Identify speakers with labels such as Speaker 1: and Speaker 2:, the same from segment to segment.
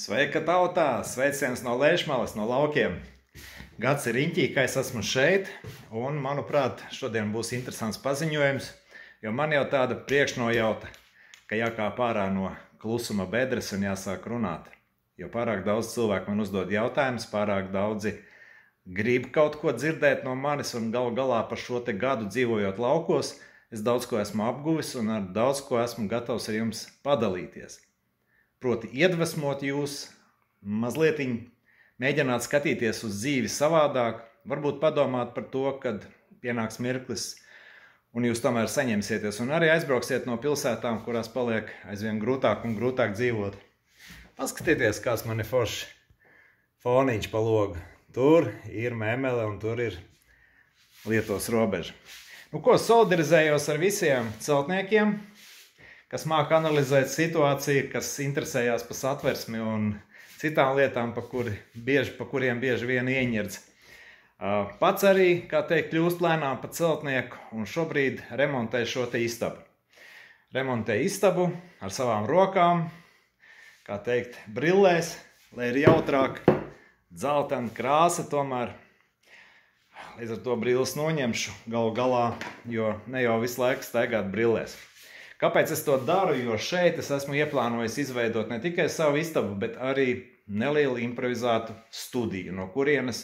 Speaker 1: Sveika tautā! Sveiciens no Lēšmalas, no laukiem! Gads ir riņķī, ka es esmu šeit, un, manuprāt, šodien būs interesants paziņojums, jo man jau tāda priekšnojauta, ka jākāp ārā no klusuma bedres un jāsāk runāt. Jo pārāk daudz cilvēku man uzdod jautājumus, pārāk daudzi grib kaut ko dzirdēt no manis, un galu galā par šo te gadu dzīvojot laukos, es daudz ko esmu apguvis un ar daudz ko esmu gatavs ar jums padalīties. Proti iedvesmot jūs, mazliet mēģināt skatīties uz dzīvi savādāk, varbūt padomāt par to, kad pienāks mirklis un jūs tomēr saņemsieties un arī aizbrauksiet no pilsētām, kurās paliek aizvien grūtāk un grūtāk dzīvot. Paskatieties, kāds man ir forši foniņš pa logu. Tur ir Memele un tur ir Lietuvas robeža. Nu ko, solidarizējos ar visiem celtniekiem, kas māca analizēt situāciju, kas interesējās par satversmi un citām lietām, pa kuriem bieži vien ieņirds. Pats arī, kā teikt, kļūst lēnām par celtnieku un šobrīd remontē šo te istabu. Remontē istabu ar savām rokām, kā teikt, brillēs, lai ir jautrāk, dzeltena krāsa tomēr. Līdz ar to brilles noņemšu galu galā, jo ne jau visu laiku staigāt brillēs. Kāpēc es to daru? Jo šeit es esmu ieplānojis izveidot ne tikai savu istabu, bet arī nelielu improvizētu studiju, no kurienes,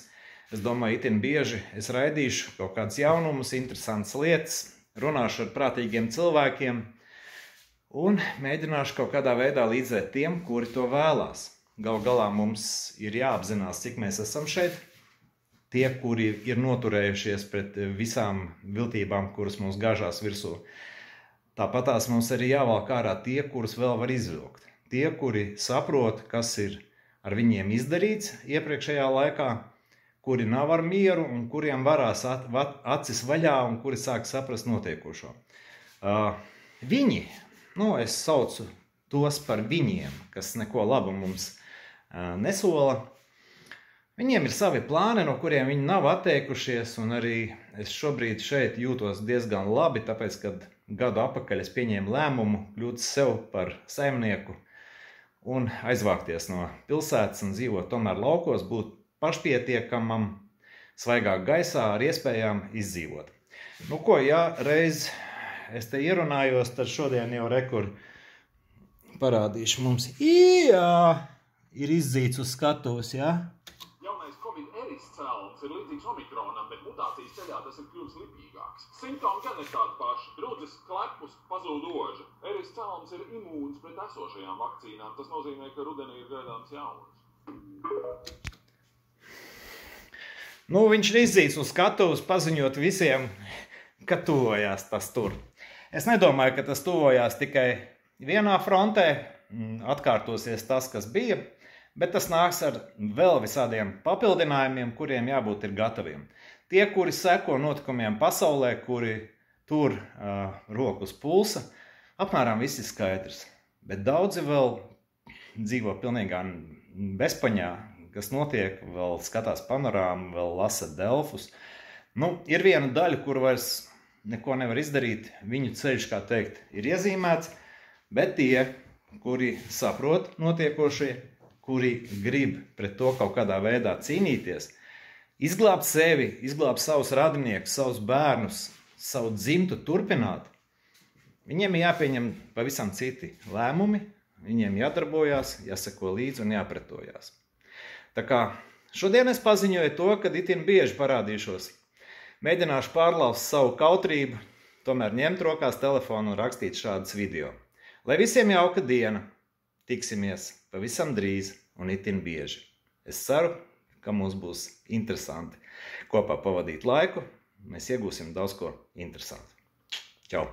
Speaker 1: es domāju, itin bieži es raidīšu kaut kādas jaunumus, interesantas lietas, runāšu ar prātīgiem cilvēkiem un mēģināšu kaut kādā veidā līdzēt tiem, kuri to vēlās. Galu galā mums ir jāapzinās, cik mēs esam šeit. Tie, kuri ir noturējušies pret visām viltībām, kuras mums gāžās virsū. Tāpatās mums arī jāvalk ārā tie, kurus vēl var izvilkt. Tie, kuri saprot, kas ir ar viņiem izdarīts iepriekšējā laikā, kuri nav ar mieru un kuriem varās acis vaļā un kuri sāk saprast notiekošo. Viņi, es saucu tos par viņiem, kas neko labu mums nesola. Viņiem ir savi plāni, no kuriem viņi nav atteikušies, un arī es šobrīd šeit jūtos diezgan labi, tāpēc, kad gadu atpakaļ es pieņēmu lēmumu kļūt sev par saimnieku un aizvākties no pilsētas un dzīvot tomēr laukos, būt pašpietiekamam, svaigāk gaisā ar iespējām izdzīvot. Nu ko, ja reiz es te ierunājos, tad šodien jau rekur parādīšu mums. Ir izdzīts uz skatuves, jā?
Speaker 2: Celms ir līdzīgs omikronam, bet mutācijas ceļā tas ir kļuvis lipīgāks. Simptomi gan ir tādi paši. Brudzes, klepus, pazūd oža. Eris celms ir imūns pret esošajām vakcīnām. Tas nozīmē, ka rudenī ir gaidāms jauns.
Speaker 1: Viņš ir izdzīts uz skatuves, paziņot visiem, ka tuvojās tas tur. Es nedomāju, ka tas tuvojās tikai vienā frontē. Atkārtosies tas, kas bija. Bet tas nāks ar vēl visādiem papildinājumiem, kuriem jābūt ir gataviem. Tie, kuri seko notikumiem pasaulē, kuri tur rokas pulsa, apmēram viss ir skaidrs. Bet daudzi vēl dzīvo pilnīgā bezpaņā, kas notiek, vēl skatās panorāmu, vēl lasa Delfus. Ir viena daļa, kur vairs neko nevar izdarīt, viņu ceļš, kā teikt, ir iezīmēts, bet tie, kuri saprot notiekošie, kuri grib pret to kaut kādā veidā cīnīties, izglābt sevi, izglābt savus radiniekus, savus bērnus, savu dzimtu turpināt, viņiem ir jāpieņem pavisam citi lēmumi, viņiem jādarbojās, jāseko līdzi un jāpretojās. Tā kā šodien es paziņoju to, kad itin bieži parādīšos, mēģināšu pārlauzt savu kautrību, tomēr ņemt rokās telefonu un rakstīt šādus video. Lai visiem jauka diena! Tiksimies pavisam drīz un itin bieži. Es ceru, ka mums būs interesanti kopā pavadīt laiku. Mēs iegūsim daudz ko interesantu. Čau!